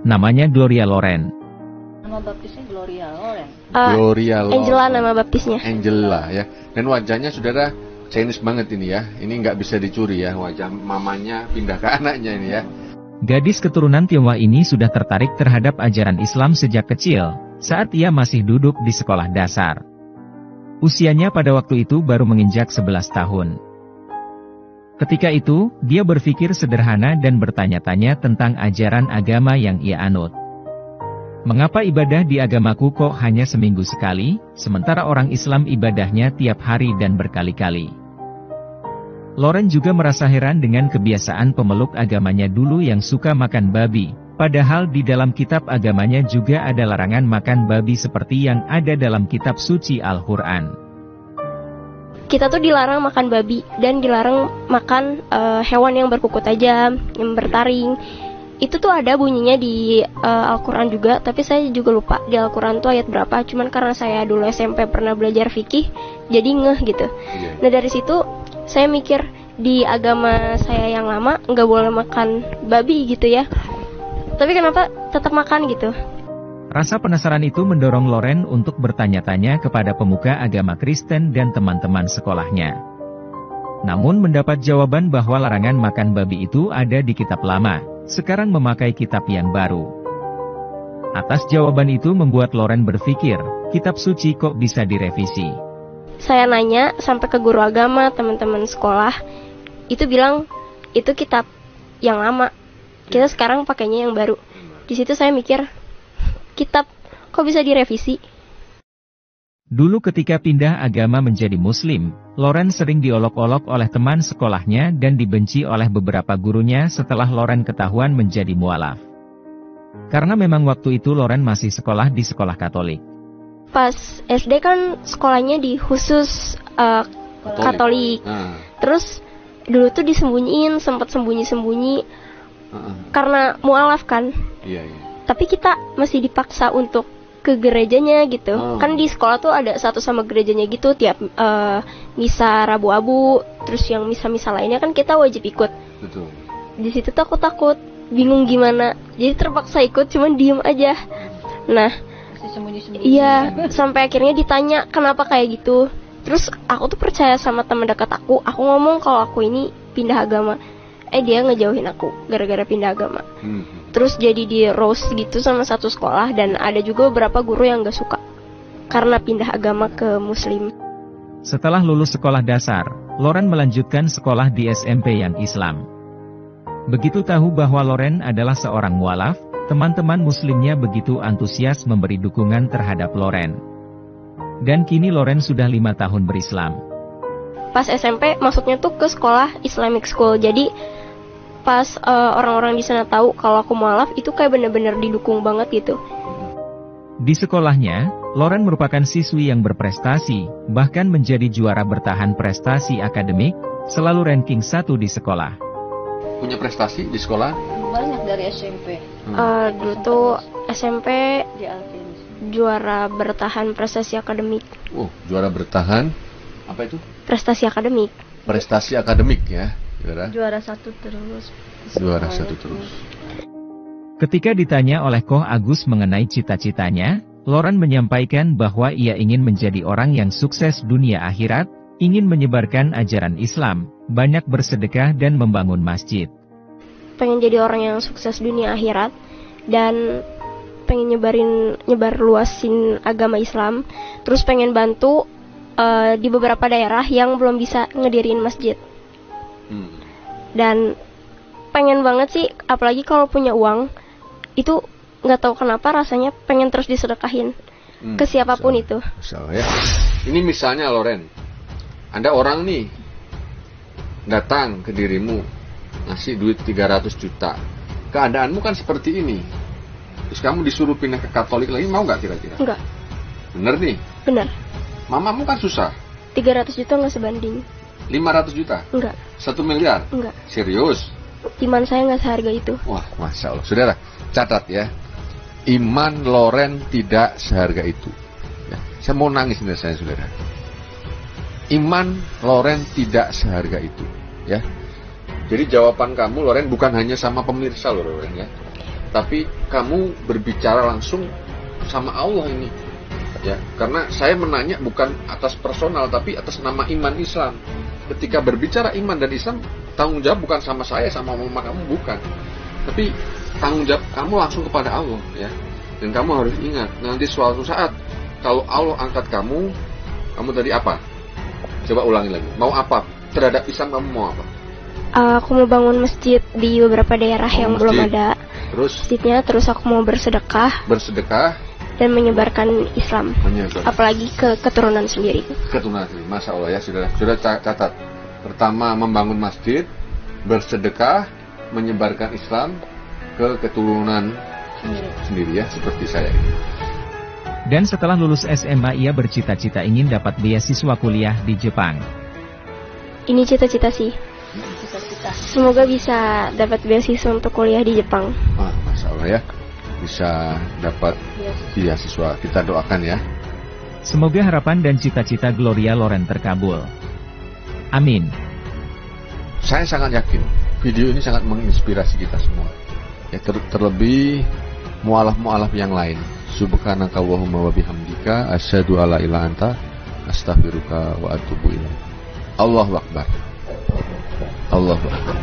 Namanya Gloria Loren. Nama baptisnya Gloria Loren. Gloria Loren. Angela nama baptisnya. Angela ya. Dan wajahnya saudara Chinese banget ini ya. Ini nggak bisa dicuri ya. Wajah mamanya pindah ke anaknya ini ya. Gadis keturunan Tionghoa ini sudah tertarik terhadap ajaran Islam sejak kecil, saat ia masih duduk di sekolah dasar. Usianya pada waktu itu baru menginjak 11 tahun. Ketika itu, dia berpikir sederhana dan bertanya-tanya tentang ajaran agama yang ia anut. Mengapa ibadah di agamaku kok hanya seminggu sekali, sementara orang Islam ibadahnya tiap hari dan berkali-kali? Loren juga merasa heran dengan kebiasaan pemeluk agamanya dulu yang suka makan babi, padahal di dalam kitab agamanya juga ada larangan makan babi seperti yang ada dalam kitab suci Al-Quran. Kita tuh dilarang makan babi dan dilarang makan hewan yang berkuku tajam, yang bertaring. Itu tuh ada bunyinya di Al-Quran juga, tapi saya juga lupa di Al-Quran tuh ayat berapa. Cuman karena saya dulu SMP pernah belajar fikih, jadi ngeh gitu. Nah dari situ saya mikir di agama saya yang lama nggak boleh makan babi gitu ya. Tapi kenapa tetap makan gitu? Rasa penasaran itu mendorong Loren untuk bertanya-tanya kepada pemuka agama Kristen dan teman-teman sekolahnya. Namun mendapat jawaban bahwa larangan makan babi itu ada di kitab lama, sekarang memakai kitab yang baru. Atas jawaban itu membuat Loren berpikir, kitab suci kok bisa direvisi? Saya nanya sampai ke guru agama, teman-teman sekolah, itu bilang itu kitab yang lama. Kita sekarang pakainya yang baru. Di situ saya mikir, kitab kok bisa direvisi? Dulu ketika pindah agama menjadi Muslim, Loren sering diolok-olok oleh teman sekolahnya dan dibenci oleh beberapa gurunya setelah Loren ketahuan menjadi mualaf. Karena memang waktu itu Loren masih sekolah di sekolah Katolik. Pas SD kan sekolahnya di khusus Katolik. Terus dulu tuh disembunyiin, sempat sembunyi-sembunyi karena mualaf kan. Tapi kita masih dipaksa untuk ke gerejanya gitu. Kan di sekolah tuh ada satu sama gerejanya gitu, tiap misa Rabu Abu, terus yang misa-misa lainnya kan kita wajib ikut. Betul. Di situ tuh aku takut, bingung gimana. Jadi terpaksa ikut, cuman diem aja. Nah, iya, sampai akhirnya ditanya kenapa kayak gitu. Terus aku tuh percaya sama teman dekat aku ngomong kalau aku ini pindah agama. Dia ngejauhin aku gara-gara pindah agama. Terus jadi di roast gitu sama satu sekolah, dan ada juga beberapa guru yang gak suka karena pindah agama ke Muslim. Setelah lulus sekolah dasar, Loren melanjutkan sekolah di SMP yang Islam. Begitu tahu bahwa Loren adalah seorang mualaf, teman-teman Muslimnya begitu antusias memberi dukungan terhadap Loren. Dan kini Loren sudah 5 tahun berislam. Pas SMP masuknya tuh ke sekolah Islamic School. Jadi pas orang-orang di sana tahu kalau aku mualaf, itu kayak bener-bener didukung banget gitu. Di sekolahnya, Loren merupakan siswi yang berprestasi, bahkan menjadi juara bertahan prestasi akademik, selalu ranking 1 di sekolah. Punya prestasi di sekolah? Banyak dari SMP. Dulu tuh SMP Di Alfinis. juara bertahan prestasi akademik. Juara bertahan apa itu? Prestasi akademik. Prestasi akademik ya. Juara 1 terus. Juara 1 terus. Ketika ditanya oleh Koh Agus mengenai cita-citanya, Loren menyampaikan bahwa ia ingin menjadi orang yang sukses dunia akhirat, ingin menyebarkan ajaran Islam, banyak bersedekah dan membangun masjid. Pengen jadi orang yang sukses dunia akhirat, dan pengen nyebar luasin agama Islam. Terus pengen bantu di beberapa daerah yang belum bisa ngedirin masjid. Dan pengen banget sih, apalagi kalau punya uang, itu nggak tahu kenapa rasanya pengen terus disedekahin ke siapapun itu. Ya. Ini misalnya Loren, Anda orang nih datang ke dirimu ngasih duit 300 juta. Keadaanmu kan seperti ini. Terus kamu disuruh pindah ke Katolik lagi, mau nggak kira-kira? Enggak. Bener nih? Bener. Mamamu kan susah. 300 juta nggak sebanding. 500 juta? Enggak. 1 miliar? Enggak. Serius? Iman saya nggak seharga itu. Wah, Masya Allah. Saudara, catat ya. Iman Loren tidak seharga itu. Ya, saya mau nangis nih saya, saudara. Iman Loren tidak seharga itu. Ya. Jadi jawaban kamu Loren bukan hanya sama pemirsa Loren ya. tapi kamu berbicara langsung sama Allah ini. Ya, karena saya menanya bukan atas personal tapi atas nama iman Islam. Ketika berbicara iman dan Islam, tanggung jawab bukan sama saya sama mama kamu, bukan. Tapi tanggung jawab kamu langsung kepada Allah, ya. Dan kamu harus ingat, nanti suatu saat kalau Allah angkat kamu tadi apa? Coba ulangi lagi. Mau apa? Terhadap Islam kamu mau apa? Aku mau bangun masjid di beberapa daerah yang belum ada masjidnya. Terus aku mau bersedekah dan menyebarkan Islam. Apalagi ke keturunan sendiri. Masya Allah ya, sudah catat. Pertama membangun masjid, bersedekah, menyebarkan Islam ke keturunan sendiri ya, seperti saya ini. Dan setelah lulus SMA ia bercita-cita ingin dapat beasiswa kuliah di Jepang. Ini cita-cita sih. Semoga bisa dapat beasiswa untuk kuliah di Jepang. Masya Allah ya, bisa dapat beasiswa. Kita doakan ya. Semoga harapan dan cita-cita Gloria Loren terkabul. Amin. Saya sangat yakin video ini sangat menginspirasi kita semua. Ya, terlebih mu'alaf-mu'alaf yang lain. Subhanaka Allahumma wa bihamdika asyhadu alla ilaha anta astaghfiruka wa atubu ilaik. Allahu akbar. Allahu akbar.